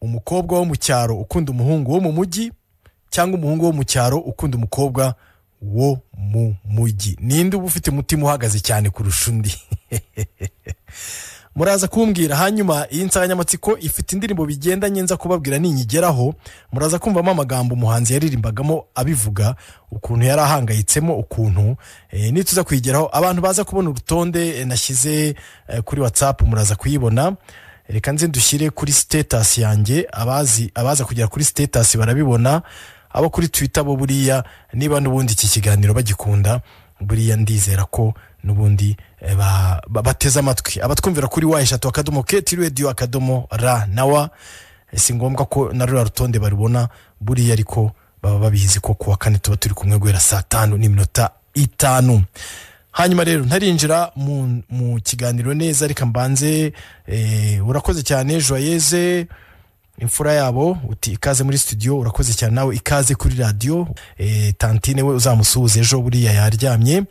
umukobwa wo mu cyaro ukunda umuhungu wo mu mujyi cyangwa umuhungu wo mu cyaro ukunda umukobwa wo mu mujyi? Ninde uba ufite umutima uhagaze cyane kurusha undi? Muraza kumbwira. Hanyuma iyi nsanganyamatsiko ifite indirimbo bigendanye nza kubabwira ninyigeraho. Muraza kumvamo amagambo umuhanzi yaririmbagamo abivuga ukuntu yari ahangayitsemo, ukuntu nituza kwigeraho abantu baza kubona urutonde nashyize kuri WhatsApp muraza kuyibona. Reka nze dushyire kuri status yanjye, abaza kugera kuri status barabibona, abo kuri Twitter bo buriya niba n'ubundi iki kiganiro bagikunda buriya ndizera ko nubundi bateze amatwi. Abatwumvira kuri wa3.radio.ra nawa si ngombwa ko na rura rutonde barubona buriya, ariko baba babizi ko kuwa kane tuba turi kumwe guhera saa 5:05. Hanyuma rero ntarinjira mu kiganiro neza, reka mbanze urakoze cyane Joyeuse imfura yabo, uti ikaze muri studio. Urakoze cyane nawe, ikaze kuri radio. Tantine we uzamusuhuze ejo buriya yaryamye.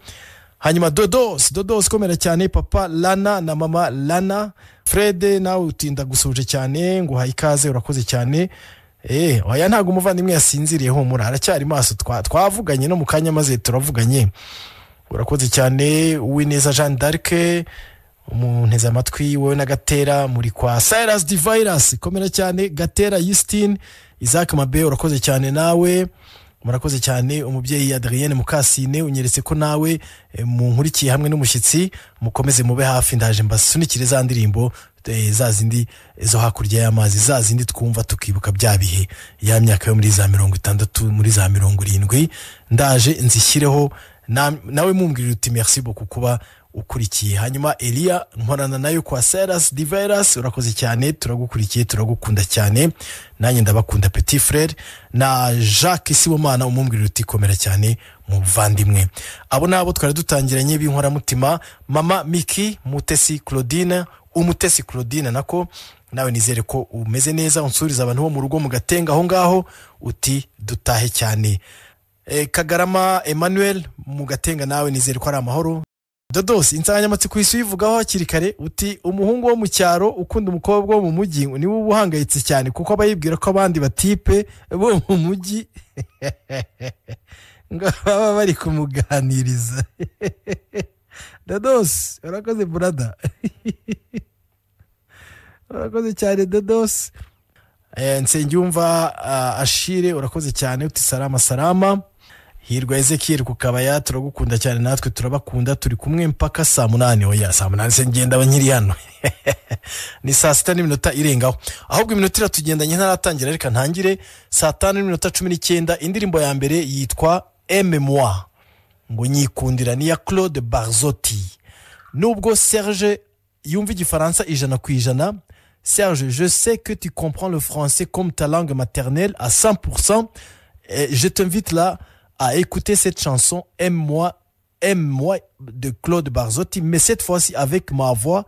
Hanyuma Dodos komera cyane, papa Lana na mama Lana. Fred nawe utinda gusuje cyane, ngo hayi ikaze, urakoze cyane. Oya ntago umuvandimwe yasinziriye, humura aracyari maso, twavuganye no mukanya maze turavuganye. Urakoze cyane Uwineza Jean d'Arc, umunteze amatwi wowe na Gatera muri kwa Cyrus the Virus, komera cyane Gatera Justine Isaac Mabe, urakoze cyane nawe. Murakoze cyane umubyeyi Adrienne Mukasine, unyeretse ko nawe munkurikiye hamwe n'umushyitsi, mukomeze mube hafi, ndaje mbasunikire za ndirimbo za zindi zo hakurya y'amazi, za zindi twumva tukibuka bya bihe ya myaka yo muri za 60 muri za 70, ndaje nzishyireho nawe mumbwirira uti merci beaucoup kuba ukurikiye. Hanyuma Elia nkorana nayo kwa Cyrus the Virus, urakoze cyane, turagukurikiye, turagukunda cyane, nanjye ndabakunda petit frère. Na Jacques Sibomana umumbwirira uti komera cyane muvandimwe. Abo nabo twari dutangiranye b'inkora mutima. Mama Miki, Mutesi Claudine, Umutesi Claudine nako nawe nizere ko umeze neza, unsuriza abantu bo mu rugo mu Gatenga aho ngaho, uti dutahe cyane. Kagarama Emmanuel mu Gatenga nawe nizere ko ari amahoro. Dodos insanganyamatsiko isuyivugaho hakiri kare, uti umuhungu wo mu cyaro ukunda umukobwa wo mu mujyi niwe ubuhangayitse cyane kuko abayibwira ko abandi batipe bo mu mujyi ngo baba bari kumuganiriza. Dodos urakoze brother. Urakoze cyane Dodos. Nsengiyumva Ashire urakoze cyane, uti salama. Hirwa Ezekiel kukabaya, turagukunda cyane, natwe turabakunda, turi kumwe mpaka saa 8. Oya saa 8 se ngenda abanyiri hano. Ni saa 6:00 irengaho, ahubwo iminota iratugendanye ntaratangira, reka ntangire. Saa 5:19 indirimbo ya mbere yitwa Aime-moi, ngo nyikundira, ni ya Claude Barzotti. Nubwo Serge yumva igifaransa 100%, Serge, je sais que tu comprends le français comme ta langue maternelle à 100%. Je t'invite là à écouter cette chanson Aime-moi de Claude Barzotti, mais cette fois-ci avec ma voix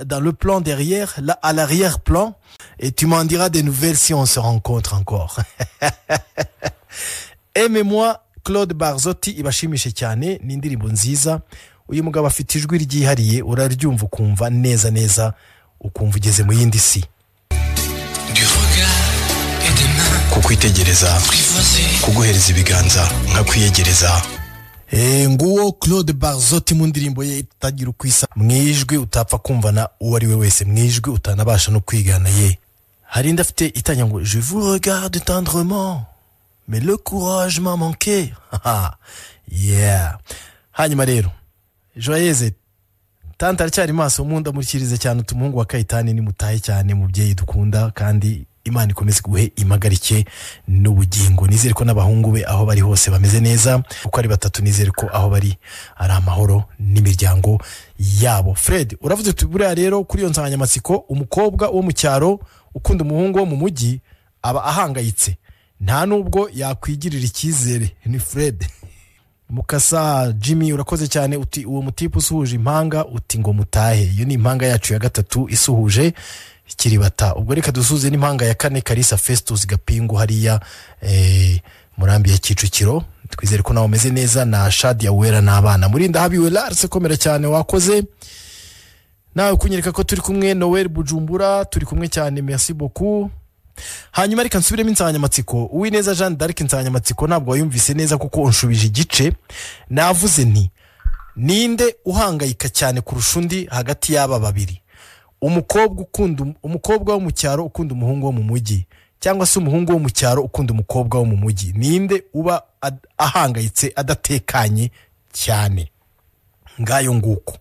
dans le plan derrière, là à l'arrière-plan, et tu m'en diras des nouvelles si on se rencontre encore. Aime-moi Claude Barzotti ibashimishe cyane, ni indirimbo nziza. Uyu mugabo afite ijwi ryihariye, uraryumva ukumva neza ukumva ugeze mu yindi si. Kukwitegereza, kuguhereza ibiganza nkakwiyegereza. Nguwo Claude Barzotti mu ndirimbo ye itagira ukwisa, mwijwi utapfa kumvana uwo ari we wese, mwijwi utanabasha no kwigana ye. Hari ndafite itanya ngo je vous regarde tendrement mais le courage m'a manqué. Yeah. Hanyuma rero Joyeuse tante aracyari maso, munda mukirize cyane, utumuhungu wa Kayitani ni mutahe cyane, mubyeyi dukunda, kandi Imana ikomeze guhe imagarike n'ubugingo. Nizere ko n'abahungu be aho bari hose bameze neza, uko ari batatu nizere ko aho bari ari amahoro n'imiryango yabo. Fred uravuze tubura rero kuri iyo nsanganyamatsiko, umukobwa wo mu cyaro ukunda umuhungu wo mu mujyi aba ahangayitse, nta nubwo yakwigirira icyizere. Ni Fred Mukasa Jimmy urakoze cyane, uti uwo mutipe usuhuje impanga, uti ngo mutahe. Iyo ni impanga yacu ya gatatu isuhuje Kiribata. Ubwo reka dusuze n'impanga ya 4 Kalisa Festus Gapingu hariya Murambi ya Kicukiro. Twizere ko nawe umeze neza, na Shadia Wera n'abana. Murinda habiwe Lars komera cyane wakoze. nawe kunyereka ko turi kumwe. Noel Bujumbura turi kumwe cyane, merci beaucoup. Hanyuma reka nsubiremo insanganyamatsiko. Uwineza Jean d'Arc, insanganyamatsiko ntabwo wayumvise neza kuko unshubije igice. Navuze nti ninde uhangayika cyane kurusha undi hagati y'aba babiri? Umukobwa wo mu cyaro ukunda umuhungu wo mu mujyi, cyangwa se umuhungu wo mu cyaro ukunda umukobwa wo mu mujyi? Ninde uba ahangayitse adatekanye cyane? Ngayo nguko,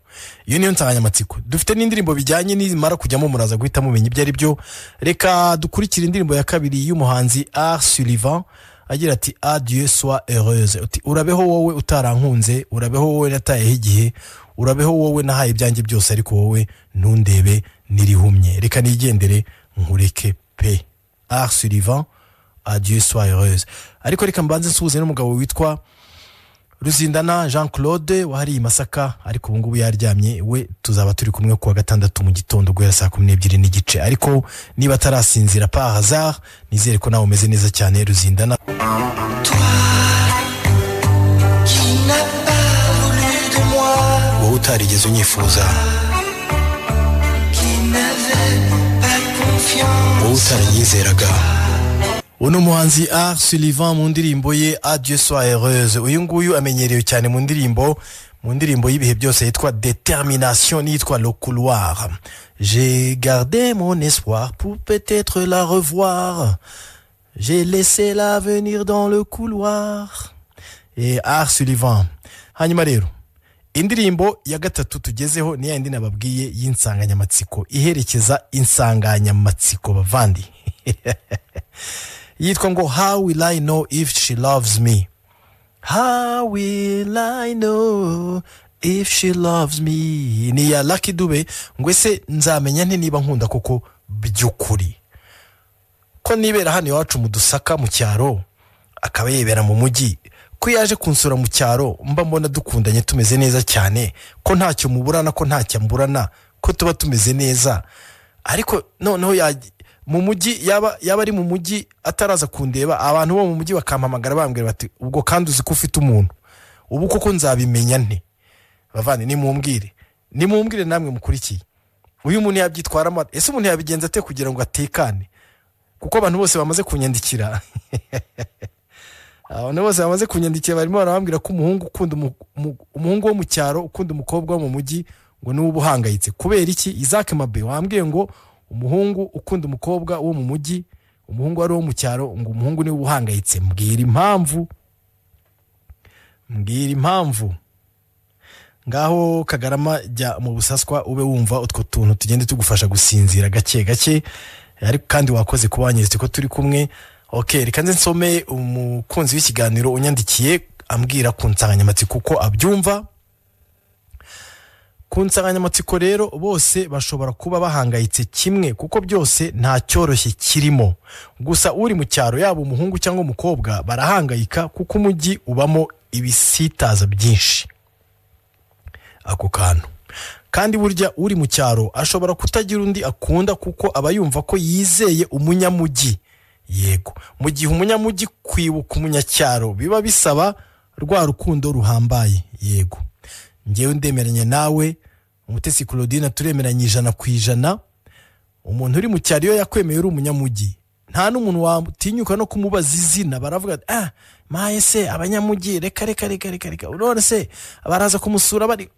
iyo niyo nsanganyamatsiko. Dufite n'indirimbo bijyanye n'izimara kujyamo, muraza guhita mumenya ibyo ari byo. Reka dukurikire indirimbo ya kabiri y'umuhanzi Art Sullivan agira ati adieu sois heureuse. Urabeho wowe utarankunze, urabeho wowe natayeho igihe, urabeho wowe nahaye ibyanjye byose, ariko wowe ntundebe nirihumye, reka nigendere nkureke pe. Art Sullivan, adieu sois heureuse. Ariko reka mbanze nsuhuze n'umugabo witwa Ruzindana Jean Claude wahari Masaka, ariko ubu ngubu yaryamye. We tuzaba turi kumwe kuwa gatandatu mu gitondo guhera saa 12:30. Ariko niba atarasinzira par hasard, nizere ko nawe umeze neza cyane Ruzindana. Wowe utarigeze unyifuza, wowe utaranyizeraga. Uno muhanzi Art Sullivan mu ndirimbo ye Adieu sois heureuse. Uyu nguyu amenyerewe cyane mu ndirimbo y'ibihe byose yitwa Détermination, yitwa Le Couloir. J'ai gardé mon espoir pour peut-être la revoir. J'ai laissé l'avenir dans le couloir. Et Art Sullivan. Hanyuma rero indirimbo ya gatatu tugezeho ni yindi nababwiye y'insanganyamatsiko iherekeza insanganyamatsiko bavandi. Yitwa ngo How will I know if she loves me? How will I know if she loves me? Ni ya Lucky Dube. Ngo ese nzamenya nte niba nkunda koko by'ukuri? Ko nibera hano iwacu mu Dusaka mu cyaro, akaba yibera mu mujyi, ko yaje kunsura mu cyaro mba mbona dukundanye tumeze neza cyane, ko ntacyo muburana, ko ntacyo mburana, ko tuba tumeze neza. Ariko noneho mu mujyi yaba ari mu mujyi ataraza kundeba, abantu bo mu mujyi bakampamagara bambwira bati ubwo kandi uzi ko ufite umuntu, ubu koko nzabimenya nte? Bavane nimumbwire namwe mukurikiye. Uyu muntu yabyitwaramo ese umuntu yabigenza ate kugira ngo atekane? Kuko abantu bose bamaze kunyandikira abantu bose bamaze kunyandikira barimo barambwira ko umuhungu wo mu cyaro ukunda umukobwa wo mu mujyi ngo ni ubuhangayitse. Kubera iki? Isaac Mabe wambwiye ngo umuhungu ukunda umukobwa wo mu mujyi, umuhungu ari wo mu cyaro, ngo umuhungu ni ubuhangayitse. Mbwira impamvu. Ngaho Kagarama jya mu Busaswa ube wumva utwo tuntu tugende tugufasha gusinzira gake gake. Ariko kandi wakoze kubanyeretse ko turi kumwe. Okay, reka nze nsome umukunzi w'ikiganiro unyandikiye ambwira ku nsanganyamatsiko uko abyumva. Ku nsanganyamatsiko rero bose bashobora kuba bahangayitse kimwe, kuko byose nta cyoroshye kirimo. Gusa uri mu cyaro yaba umuhungu cyangwa umukobwa barahangayika, kuko umujyi ubamo ibisitaza byinshi. Ako kantu kandi burya uri mu cyaro ashobora kutagira undi akunda, kuko aba yumva ko yizeye umunyamujyi. Yego, mu gihe umunyamujyi kwibuka umunyacyaro biba bisaba rwa rukundo ruhambaye. Yego, ngewe ndemeranye nawe Umutesi Claudine, turemeranye 100%. Umuntu uri mu cyaro iyo yakwemeye uri umunyamujyi, nta n'umuntu watinyuka no kumubaza izina. Baravuga maye se abanyamujyi reka. Urone se baraza kumusura bari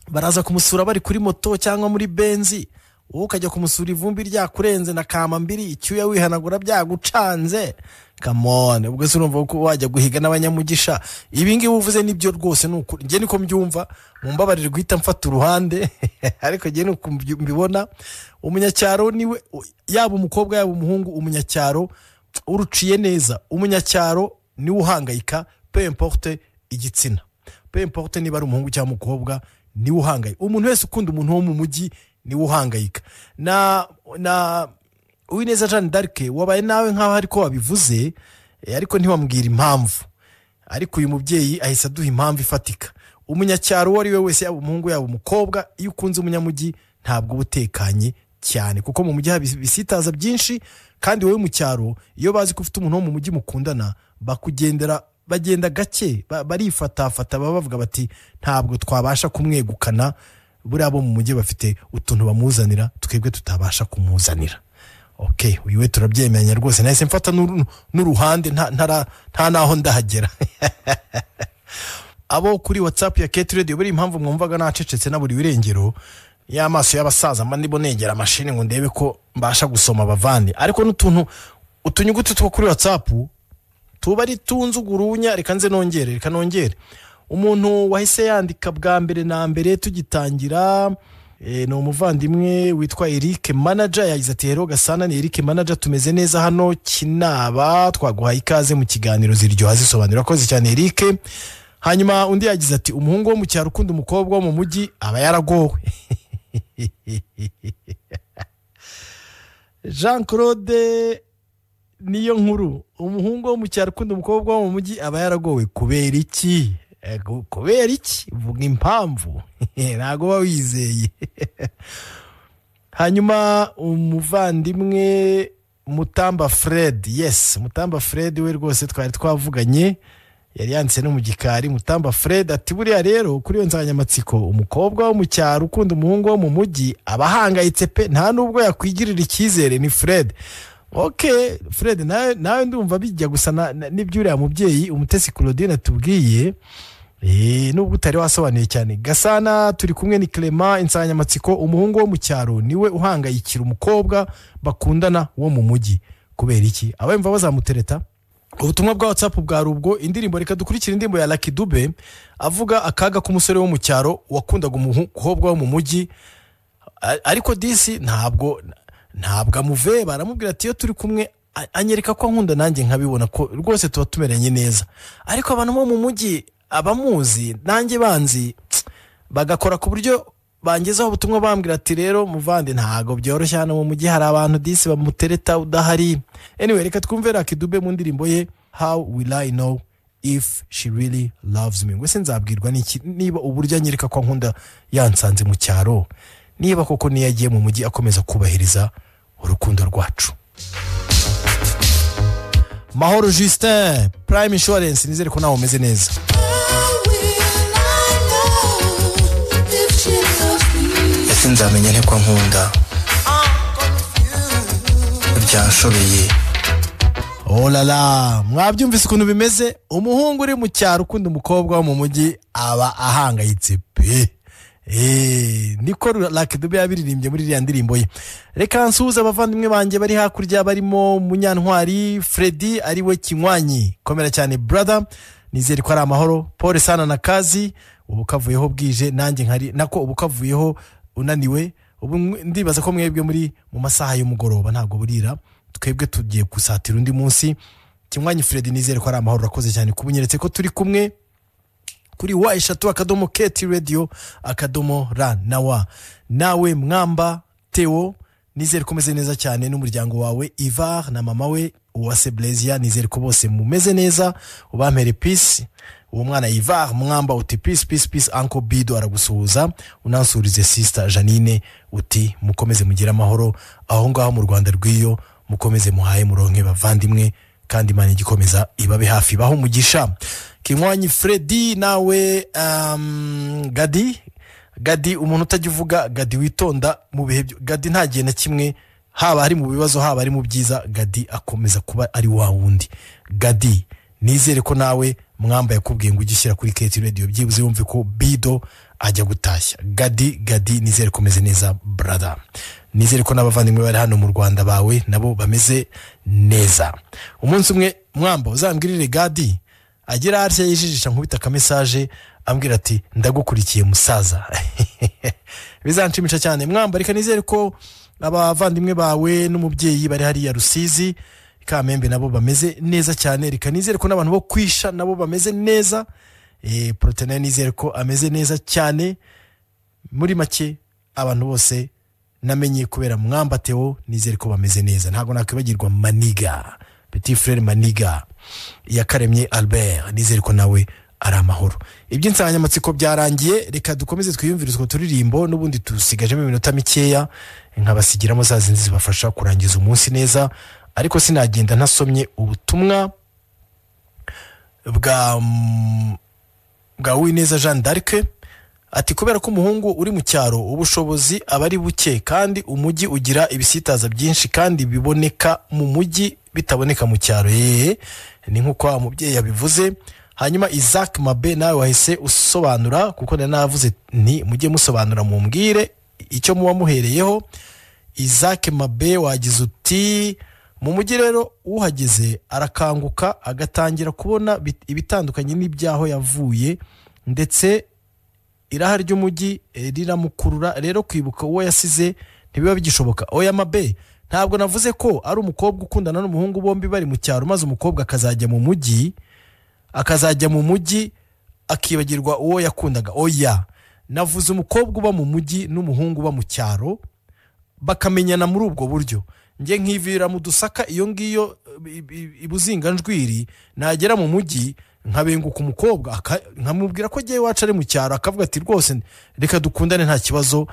baraza kumusura bari kuri moto cyangwa muri benzi, wowe ukajya kumusura ivumbi ryakurenze na kama mbiri icyuya wihanagura byagucanze. Come on, ubwo se urumva ko wajya guhiga n'abanyamugisha? Ibi ngibi uvuze nibyo rwose, nuko nge niko mbyumva. Mumbabarire guhita mfata uruhande ariko nge nuko mbibona. Umunyacyaro niwe, yaba umukobwa yaba umuhungu, umunyacyaro uruciye neza. Umunyacyaro niwe uhangayika, peu importe igitsina, peu importe niba ari umuhungu cyangwa umukobwa, niwe uhangayika. Umuntu wese ukunda umuntu wo mu mujyi niwe uhangayika. Na Uwineza Jean d'Arc wabaye nawe nkaho ariko wabivuze, ariko ntiwambwira impamvu. Ariko uyu mubyeyi ahise aduha impamvu ifatika. Umunyacyaro wari we wese yaba umuhungu yaba umukobwa, iyo ukunze umunyamujyi ntabwo ubutekanye cyane, kuko mu mujyi bisitaza byinshi. Kandi wowe mu cyaro iyo bazi ko ufite umuntu wo mu mujyi mukundana, bakugendera bagenda gake barifatafata bavuga bati ntabwo twabasha kumwegukana buriya bo mu mujyi bafite utuntu bamuzanira twebwe tutabasha kumuzanira. Okay, uyu turabyemeranya rwose nahise mfata n'uruhande nta naho ndahagera. Abo kuri WhatsApp ya Kate Radio buri impamvu mwumvaga nacecetse na buri wirengero y'amaso y'abasaza mandi bonegera mashini ngo ndebe ko mbasha gusoma bavandi, ariko n'utuntu utunyuguti two kuri WhatsApp tuba ari tunzugurunya. Reka nongere umuntu wahise yandika bwa mbere na mbere tugitangira ni umuvandimwe witwa Eric Manager yagize ati hero Gasana ni Eric Manager tumeze neza hano Kinaba twaguhaye ikaze mu kiganiro ziryoha zisobanura koze cyane Eric. Hanyuma undi yagize ati umuhungu wo mu cyaro ukunda umukobwa wo mu mujyi aba yaragowe. Jean Claude niyo nkuru umuhungu wo mu cyaro ukunda umukobwa wo mu mujyi aba yaragowe kubera iki? Vuga impamvu. Ntago bawizeye. Hanyuma umuvandimwe Mutamba Fred, yes Mutamba Fred we rwose twari twavuganye yari yanditse no mu gikari. Mutamba Fred ati buriya rero kuri yo nsanganyamatsiko umukobwa wo mu cyaro ukunda umuhungu wo mu mujyi abahangayitse pe nta nubwo yakwigirira icyizere. Ni Fred. Okay Fred nawe ndumva bijya gusa n'ibyo uriya mubyeyi Umutesi Claudine tubwiye nubwo utari wasobanuye cyane. Gasana turi kumwe ni Clement insanganyamatsiko umuhungu wo mu cyaro niwe uhangayikira umukobwa bakundana wo mu mujyi kubera iki? Abamva bazamutereta. Ubutumwa bwa WhatsApp bwa rubwo indirimbo reka dukurikira indirimbo ya Lucky Dube avuga akaga k'umusore wo mu cyaro wakundaga umukobwa wo mu mujyi, ariko disi ntabwo amuve baramubwira ati iyo turi kumwe anyereka ko nkunda nanjye nkabibona ko rwose tuba tumeranye neza, ariko abantu bo mu mujyi abamuzi nanjye banzi bagakora ku buryo bangezaho ubutumwa bambwira ati rero muvande ntago byoroshye hano mu mujyi hari abantu disi bamutereta udahari. Anyway reka twumve Lucky Dube mu ndirimbo ye How Will I Know If She Really Loves Me. Ngwese nzabwirwa n'iki niba uburyo anyereka ko nkunda yansanze mu cyaro, niba koko niyagiye mu mujyi akomeza kubahiriza urukundo rwacu. Mahoro Justin Prime Insurance nizere ko nawe umeze neza. Nzamenya nte ko nkunda byanshobeye. Oh la la mwabyumvise ukuntu bimeze umuhungu uri mu cyaro ukunda umukobwa wo mu mujyi aba ahangayitse pe. Niko Lucky Dube yabiririmbye muri iriya ndirimbo ye. Reka nsuhuza abavandimwe banjye bari hakurya barimo Munyantwari Freddy ariwe Kinywanyi komera cyane brother nizere ko ari amahoro. Paul sana na kazi ubukavuyeho bwije nanjye nkari nako ubukavuyeho unaniwe ubu ndibaza ko mwebwe muri mu masaha y'umugoroba ntabwo burira twebwe tugiye gusatira undi munsi. Kinywanyi Freddy nizere ko ari amahoro rakoze cyane kubunyeretse ko turi kumwe kuri wa3 akadomo Kate Radio akadomo ra nawa nawe Mwamba Theo nizere ko meze neza cyane n'umuryango wawe Ivar na mama we Uwase Blazia nizere ko bose mumeze neza ubampere peace. Uwo mwana Ivar Mwamba uti peace Uncle Bido aragusuhuza unansurize sister Janine uti mukomeze mugira amahoro aho ngaho mu Rwanda rwiyo mukomeze muhaye muronke bavandimwe kandi Imana igikomeza ibabe hafi baho umugisha. Kinywanyi Freddy nawe Gadi umuntu utagivuga Gadi witonda mu bihe Gadi ntagiye na kimwe haba ari mu bibazo haba ari mu byiza Gadi akomeza kuba ari wa wundi. Gadi nizere ko nawe Mwamba yakubwiye ngo ugishyira kuri Kate Radio byibuze yumve ko Bido ajya gutashya. Gadi nizere ko meze neza brother. Nizere ko n'abavandimwe bari hano mu Rwanda bawe nabo bameze neza. Umunsi umwe Mwamba uzambwirire Gadi agira arya yijijisha nkubita ka message ambwira ati ndagukurikiye musaza. Bizanshimisha cyane Mwamba. Reka nizere ko abavandimwe bawe n'umubyeyi bari hari ya Rusizi Kamembe nabo bameze neza cyane. Reka nizere ko n'abantu bo kwisha nabo bameze neza. Protein nizere ko ameze neza cyane. Muri make abantu bose namenye kubera Mwamba Theo nizere ko bameze neza. Ntago nakwibagirwa Maniga Petit Frère Maniga Yakaremye Albert nizere ko nawe ari amahoro. Iby'insanganyamatsiko byarangiye reka dukomeze twiyumvirizwa turirimbo n'ubundi tusigaje mu minota mikeya nkabasigiramo za zinzi zibafasha kurangiza umunsi neza, ariko sinagenda ntasomye ubutumwa bwa Uwineza Jeanne d'Arc ati kubera ko umuhungu uri mu cyaro ubushobozi aba ari buke kandi umujyi ugira ibisitaza byinshi kandi biboneka mu mujyi bitaboneka mu cyaro ni nkuko umubyeyi yabivuze. Hanyuma Isaac Mabe nawe wahise usobanura kuko navuze nti mujye musobanura mumbwire icyo muba muhereyeho. Isaac Mabe wagize uti mu mujyi rero uhageze arakanguka agatangira kubona ibitandukanye n'ibyaho yavuye ndetse iraha ry'umujyi riramukurura rero kwibuka uwo yasize ntibiba bigishoboka. Oya Mabe ntabwo navuze ko ari umukobwa ukundana n'umuhungu bombi bari mu cyaro maze umukobwa akazajya mu mujyi akibagirwa uwo yakundaga. Oya navuze umukobwa uba mu mujyi n'umuhungu uba mu cyaro bakamenyana muri ubwo buryo. Nge nkivira mu Dusaka iyo ngiyo ibuzinganjwiri nagera mu mujyi nkabenguka umukobwa nkamubwira ko giye wacu ari mu cyaro akavuga ati rwose reka dukundane nta kibazo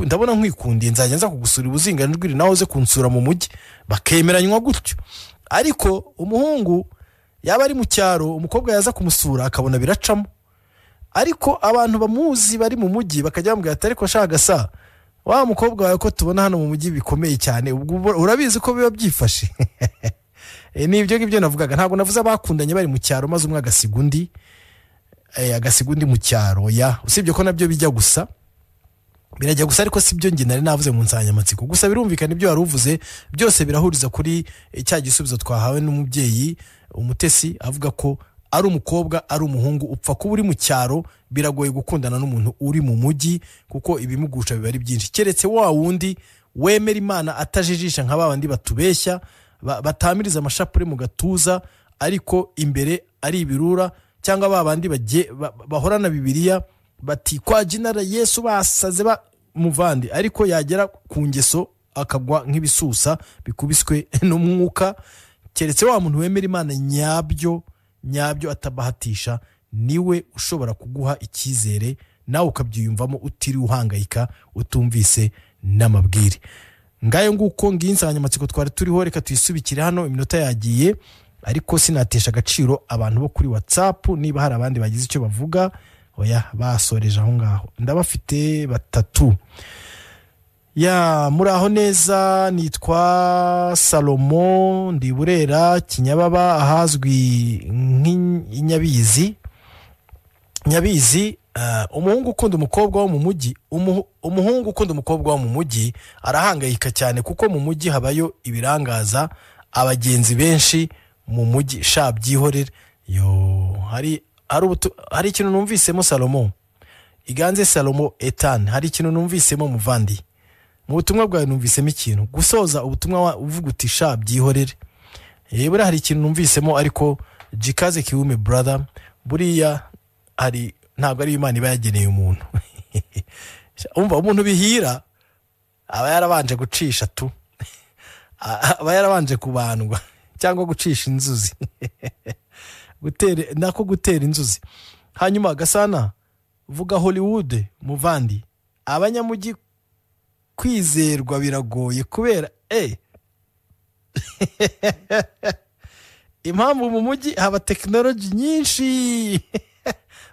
ndabona nkwikundiye nzajya nza kugusura ibuzinganjwiri nawe uze kunsura mu mujyi bakemeranywa gutyo. Ariko umuhungu yaba ari mu cyaro umukobwa yaza kumusura akabona biracamo, ariko abantu bamuzi bari mu mujyi bakajya bambwira ati ariko shaka sa wa mukobwa wawe ko tubona hano mu mujyi bikomeye cyane urabizi ko biba byifashe. Ni ibyo ngibyo navugaga, ntabwo navuze abakundanye bari mu cyaro maze umwe agasiga undi mu cyaro. Usibye ko nabyo bijya gusa birajya gusa ariko sibyo nge nari navuze mu nsanganyamatsiko. Gusa birumvikana ibyo wari uvuze byose birahuriza kuri cya gisubizo twahawe n'umubyeyi Umutesi avuga ko ari umukobwa ari umuhungu upfa kuba uri mu cyaro biragoye gukundana n'umuntu uri mu mujyi kuko ibimugusha biba ari byinshi, keretse wa wundi wemera Imana atajijisha nka babandi batubeshya batamiriza amashapure mu gatuza ariko imbere ari ibirura, cyangwa babandi bahorana Bibiliya bati kwa jinara Yesu basaze muvandi ariko yagera ku ngeso akagwa nk'ibisusa bikubiswe n'umwuka. Keretse wa muntu wemera Imana nyabyo atabahatisha niwe ushobora kuguha icyizere nawe ukabyiyumvamo utiri uhangayika utumvise n'amabwire. Ngayo nguko ngiye insanganyamatsiko twari turiho, reka tuyisubikire hano iminota yagiye ariko sinatesha agaciro abantu bo kuri WhatsApp niba hari abandi bagize icyo bavuga. Oya basoreje aho ngaho ndabafite batatu. Muri aho neza nitwa Salomo ndi Burera Kinyababa ahazwi nk'Inyabizi. Umuhungu ukunda umukobwa wo mu mujyi umuhungu ukunda umukobwa wo mu mujyi arahangayika cyane kuko mu mujyi habayo ibirangaza abagenzi benshi mu mujyi byihorere. Hari ikintu numvisemo Salomo iganze Salomo Ethan, hari ikintu numvisemo muvandi mu butumwa bwawe numvisemo ikintu gusoza ubutumwa uvuga uti byihorere. Buriya hari ikintu numvisemo ariko jikaze kiwume brother buriya ntabwo ari Imana iba yageneye umuntu. Umva umuntu bihira aba yarabanje gucisha aba yarabanje kubandwa cyangwa gucisha inzuzi gutera inzuzi. Hanyuma Gasana vuga Hollywood muvandi abanyamujyi kwizerwa biragoye kubera impamvu mu mujyi haba technology nyinshi.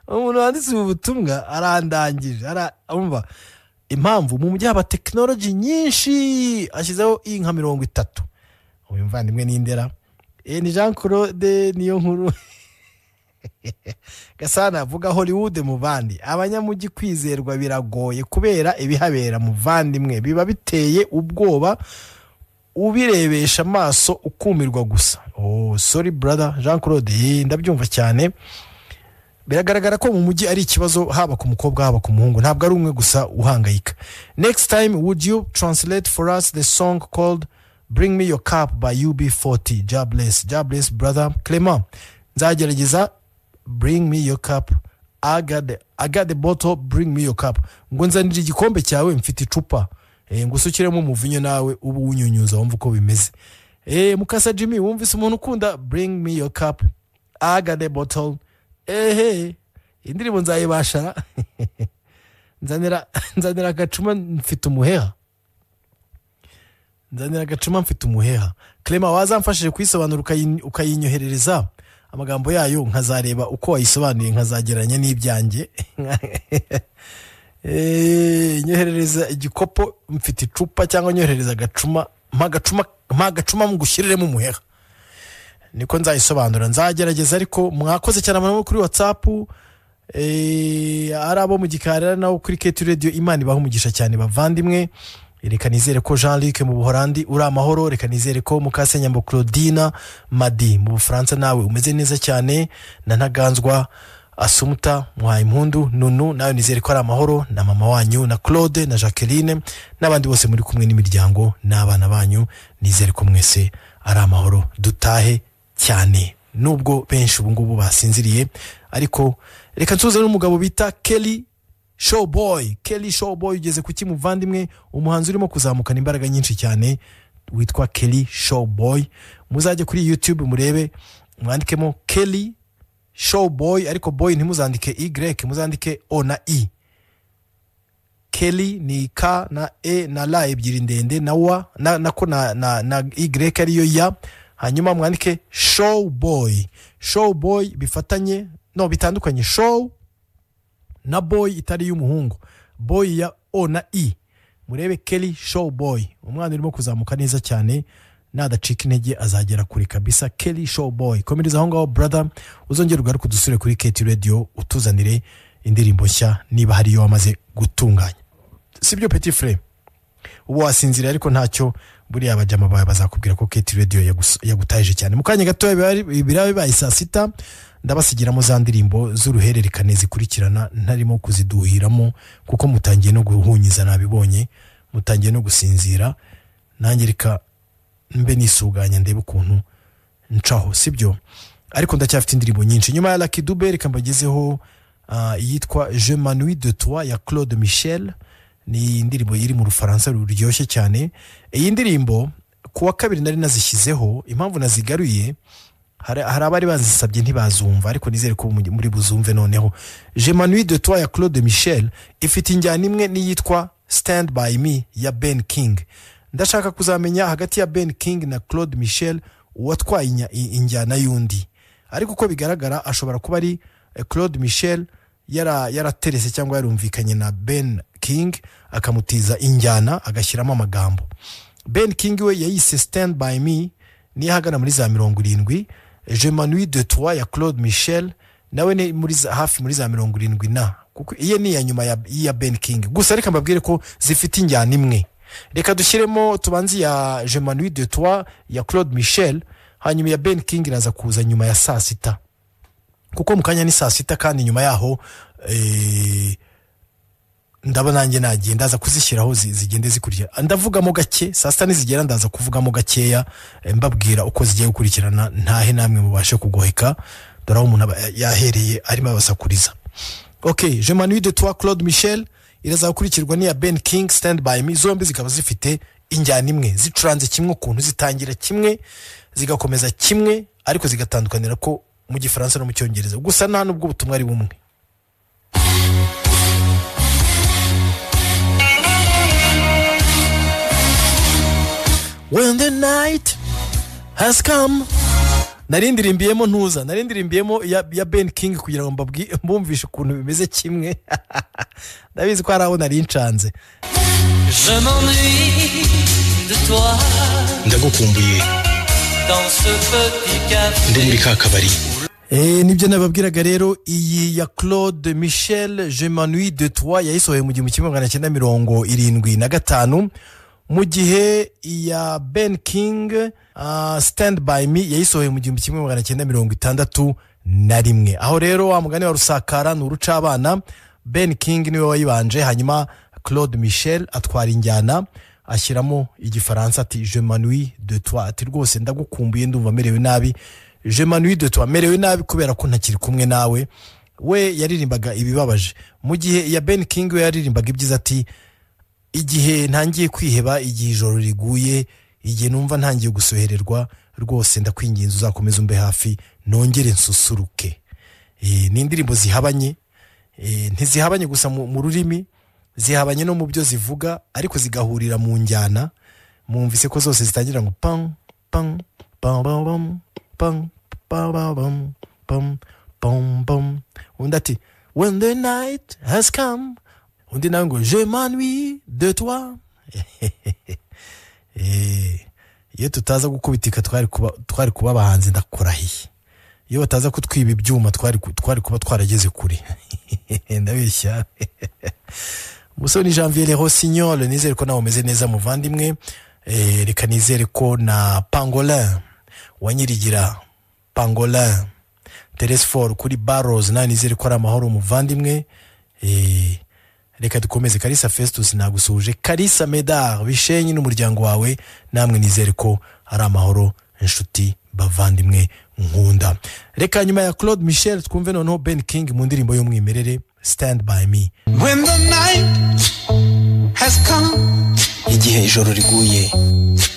Umuntu wanditse ubutumwa arandangije umva impamvu mu mujyi haba technology nyinshi ashyizeho inka 30. Uyu mvandimwe n'indera ni Jean Claude niyo nkuru. Gasana vuga Hollywood muvandi abanyamujyi kwizerwa biragoye kubera ibihabera muvandimwe biba biteye ubwoba ubirebesha amaso ukumirwa gusa. Sorry brother Jean Claude ndabyumva cyane. Biragaragara ko mu mujyi ari ikibazo haba ku mukobwa haba ku muhungu, ntabwo ari umwe gusa uhangayika. Next time would you translate for us the song called Bring Me Your Cup by UB40? God bless brother Clement. Nzagerageza Bring Me Your Cup. I got the bottle. Bring me your cup. Ngo nzanira igikombe cyawe mfite icupa ngusukiremo umuvinyo nawe ubu unyunyuza wumva uko bimeze. Mukasa Jimmy wumvise umuntu ukunda Bring Me Your Cup. I got the bottle. Indirimbo nzayibasha. nzanira agacuma mfite umuheha. Clement wazamfashije kwisobanura ukayinyoherereza amagambo yayo nkazareba uko wayisobanuye nkazageranya n'ibyanjye nyoherereza igikopo mfite icupa cyangwa nyoherereza agacuma mpagacuma mugushyiriremo umuheha niko nzayisobanura nzagerageza ariko mwakoze cyane abantu kuri WhatsApp ari abo mu gikari nawo kuri Keti Radio Imana ibaho umugisha cyane bavandimwe reka nizere ko Jean-Luc mu Buholandi uri amahoro reka nizere ko Mukasenyambo Claudina Madi mu Bufaransa nawe umeze neza cyane na Ntaganzwa Asumuta Muhaye Impundu Nunu nawe nizere ko ari amahoro na mama wanyu na Claude na Jacqueline n'abandi bose muri kumwe n'imiryango n'abana banyu nizere ko mwese ari amahoro dutahe cyane nubwo benshi ubu ngubu basinziriye ariko reka nsuze n'umugabo bita Kelly Showboy ugeze kuki muvandimwe umuhanzi urimo kuzamukana imbaraga nyinshi cyane witwa Kelly Showboy muzajye kuri YouTube murebe mwandikemo Kelly Showboy ariko boy ntimuzandike Y muzandike O na I Kelly ni K na E na la ebyiri ndende na wa nako na Y ariyo ya hanyuma mwandike Showboy bifatanye no bitandukanye show na boy itari y'umuhungu boy ya O na I murebe Kelly Showboy umwana urimo kuzamuka neza cyane nadacika intege azagera kuri kabisa Kelly Showboy komereza aho ngaho brother uzongera ugaruka dusure kuri Keti Radio utuzanire indirimbo nshya niba hari yo wamaze gutunganya sibyo Petit Frère ubu wasinzira ariko ntacyo buriya abajama bawe bazakubwira ko Keti Radio yagutaje cyane mukanya gato birabe bayi saa 6 ndabasigiramo za ndirimbo z'uruhererekane zikurikirana ntarimo kuziduhiramo kuko mutangiye no guhunyiza nabibonye mutangiye no gusinzira nanjye reka mbe nisuganya ndebe ukuntu ncaho sibyo ariko ndacyafite indirimbo nyinshi nyuma ya Lucky Dube reka mbagezeho yitwa Je m'ennuie de toi ya Claude Michel ni indirimbo iri mu Rufaransa ruryoshye cyane iyi ndirimbo kuwa kabiri nari nazishyizeho impamvu nazigaruye hari abari bazisabye ntibazumva ariko nizere ko muri buzumve noneho Je m'ennuie de toi ya Claude Michel ifite injyana imwe niyitwa Stand by Me ya Ben King ndashaka kuzamenya hagati ya Ben King na Claude Michel uwatwaye injyana yundi ariko uko bigaragara ashobora kuba ari Claude Michel yaraterese cyangwa yarumvikanye na Ben King akamutiza injyana agashyiramo amagambo Ben King we yayise Stand by Me ni hagana muri za 70 Je m'ennuie de toi ya Claude Michel nawe ni muri hafi muri za 70 na kuko iye ni ya nyuma ya Ben King gusa reka mbabwire ko zifite injyana imwe reka dushyiremo tubanzi ya Je m'ennuie de toi ya Claude Michel hanyuma ya Ben King iraza kuza nyuma ya saa 6 kuko mukanya ni saa 6 kandi nyuma yaho ndaba nanjye nagiye ndaza kuzishyiraho zigende zikurikira ndavugamo gake saa 6 nizigera ndaza kuvugamo gakeya mbabwira uko zigiye gukurikirana ntahe namwe mubashe kugoheka dore aho umuntu yahereye arimo abasakuriza okay Je m'ennuie de toi Claude Michel iraza gukurikirwa n'iya Ben King Stand by Me zombi zikaba zifite injyana imwe zicuranze kimwe ukuntu zitangira kimwe zigakomeza kimwe ariko zigatandukanira ko mu gifaransa no mu cyongereza gusa nta nubwo ubutumwa ari bumwe When the night has come narindirimbiyemo ntuza narindirimbiyemo ya Ben King kugira ngo mbumvishe ukuntu bimeze kimwe ndabizi ko ari aho narincanze Je m'ennuie de toi ndagukumbuye dans ce petit café ndi muri ka kabari nibyo nababwiraga rero iyi ya Claude Michel Je m'ennuie de toi yayisohoye mu 1975 mu gihe ya Ben King Stand by Me yayisohoye mu 1961 aho rero wa mugani wa rusakara n'uruca abana Ben King niwe wayibanje hanyuma Claude Michel atwara injyana ashyiramo igifaransa ati Je m'ennuie de toi ati rwose ndagukumbuye ndumva merewe nabi Je m'ennuie de toi merewe nabi kubera ko ntakiri kumwe nawe we yaririmbaga ibibabaje mu gihe ya Ben King we yaririmbaga ibyiza ati igihe ntangiye kwiheba igihe ijoro riguye igihe numva ntangiye gusohererwa rwose ndakwinginze uzakomeza umbe hafi nongere nsusuruke ni indirimbo zihabanye ntizihabanye gusa mu rurimi zihabanye no mu byo zivuga ariko zigahurira mu njyana mwumvise ko zose zitangira ngo pang pang pang pang pang bum bum bum bum. Undi ati when the night has come. Undi nawe ngo je m'ennuie de toi. Iyo tutaza gukubitika twari kuba abahanzi ndakurahiye. Iyo bataza kutwiba ibyuma twari kuba twarageze kure. Ndabeshya. Musoni Janvier Le Rossignol, nizere ko nawe umeze neza muvandimwe. Reka nizere ko na Pangolin wanyirigira Pangolin Teresfort kuri Barrows na nizere ko ari amahoro muvandimwe. Reka dukomeze. Kalisa Festus nagusuje. Kalisa Medar Bishenyi n'umuryango wawe namwe nizere ko ari amahoro inshuti bavandimwe nkunda. Reka nyuma ya Claude Michel twumve noneho Ben King mu ndirimbo y'umwimerere Stand By Me. When the night has come, igihe ijoro riguye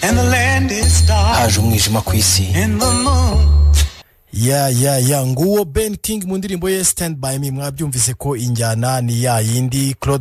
and the land is dark, haje umwijima ku isi, and the moon. Ya nguwo Ben King mu ndirimbo ye Stand By Me. Mwabyumvise ko injyana ni ya yindi. Claude